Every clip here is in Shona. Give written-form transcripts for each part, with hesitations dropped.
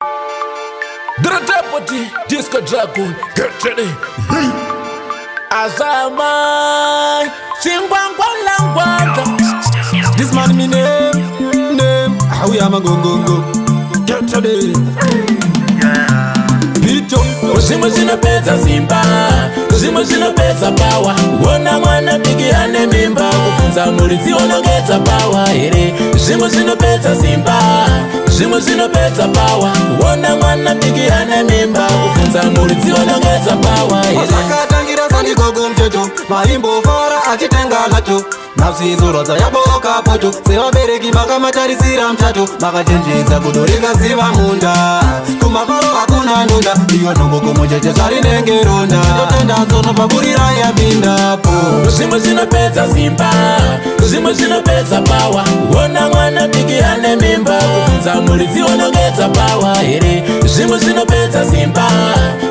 The deputy, Disco Dragon, get ready. Azama, Singwangwalangwanga. This man me name. How we am a go. Get ready. Picho, Zima zina pesa simba, Zima zina pesa power. Wona mwana pigi ane mimba, kufunza mulizi wanongeza power. Zima zina pesa simba, Zima zina pesa power. Wona mwana pigi ane mimba, kufunza mulizi wanongeza power. Masakatangira sani kogo mcheto, maimbo fora achitenga lato. Nafsi zoroza ya boka poto, sewa bereki baka matarisira mchato. Maka chenjiza kudorika siva munda, kumakoro hakuna nunda. Iyo nungo kumojeche sari nengeronda, yotenda zono paburira ya binda po. Zima zina pesa simba, Zima zina pesa power. Wona mwana pigi ane mimba, kufunza mulizi wanongeza power. Zima zina pesa simba,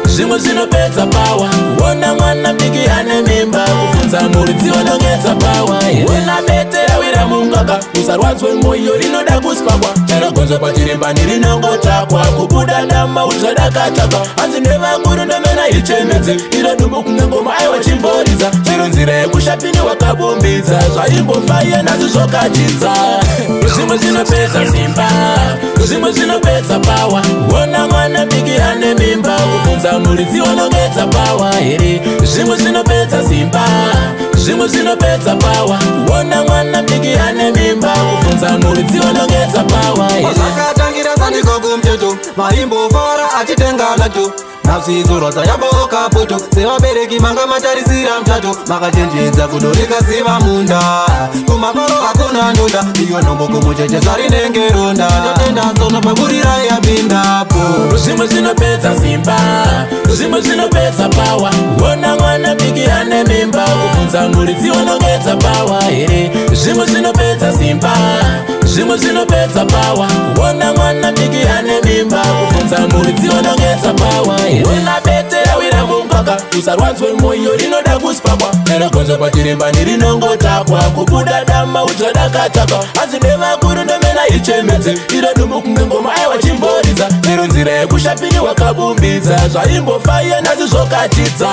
Zima zina pesa power. Wona mwana pigi ane mimba, kufunza mulizi wanongeza power. Wena betera wira mungaka, usarwazwe moyo linoda kuspakwa. Chana gonzo pa chirimba nilinongotapwa, kubuda dama utsadakataka. Azineva nguru ndomena ichemeze, ilo dumbu kunengoma aiwa chimboriza. Chero nzira yekushapini wakabumbiza, zvaimbo faya nazi zvokachiza. Zimwe zinopedza simba, zimwe zinopedza power. Wona mwana pigi ane mimba, kufunza mulizi wanongedza power. Zimwe zinopedza simba, Zimwe zinopedza power. Wona mwana pigi ane mimba, kufunza mulizi wanongedza power. Masakatangira sani kogo mcheto, maimbo fora achitenga lato. Nafsi zoroza ya boka poto, sewa bereki manga matarisira mchato. Maka chenjiza kudorika siva munda, kumakoro hakuna nunda. Iyo nungo kumucheche sari nengeronda, yotenda zono paburira ya binda po. Zimwe zinopedza simba, Zimwe zinopedza power. Wona mwana pigi ane mimba, kufunza mulizi wanongedza power. Zimwe zinopedza simba, Zimwe zinopedza power. Wona mwana pigi ane mimba, kufunza mulizi wanongedza power. Wena betera wira mungaka, usarwazwe moyo linoda kuspakwa. Nero gonzo pa chirimba nilinongotapwa, kubuda dama utsadakataka. Azineva nguru ndomena ichemeze, ilo dumbu kunengoma aiwa chimboriza. Nero nzira yekushapini wakabumbiza, zvaimbo faya nazi zvokatiza.